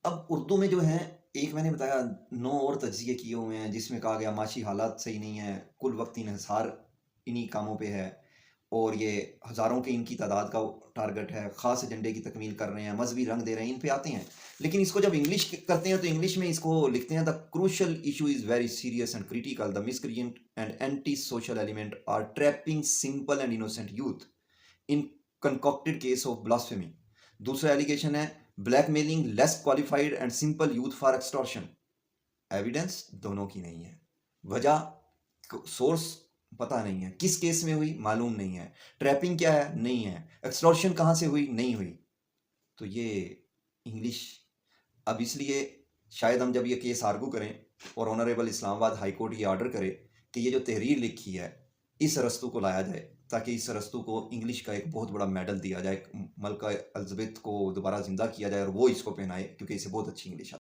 अब उर्दू में जो है, एक मैंने बताया 9 और तज्ज़िये किए हुए हैं, जिसमें कहा गया माशी हालात सही नहीं है, कुल वक़्त इन्हिसार इन्हीं कामों पे है और ये हज़ारों की इनकी तादाद का टारगेट है, ख़ास एजेंडे की तकमील कर रहे हैं, मज़हबी रंग दे रहे हैं, इन पे आते हैं। लेकिन इसको जब इंग्लिश करते हैं तो इंग्लिश में इसको लिखते हैं, the crucial issue is very serious and critical, the miscreant and anti social element are trapping simple and innocent youth in concocted case of blasphemy. दूसरा एलिगेशन है blackmailing less qualified and simple youth for extortion. Evidence दोनों की नहीं है, वजह source पता नहीं है, किस केस में हुई मालूम नहीं है, ट्रैपिंग क्या है नहीं है, एक्सटॉर्शन कहाँ से हुई नहीं हुई। तो ये इंग्लिश, अब इसलिए शायद हम जब ये केस आर्गू करें और ऑनरेबल इस्लामाबाद हाई कोर्ट ये ऑर्डर करे कि ये जो तहरीर लिखी है इस रस्तू को लाया जाए, ताकि इस रस्तू को इंग्लिश का एक बहुत बड़ा मेडल दिया जाए, मलका एलिज़ाबेथ को दोबारा जिंदा किया जाए और वो इसको पहनाए, क्योंकि इसे बहुत अच्छी इंग्लिश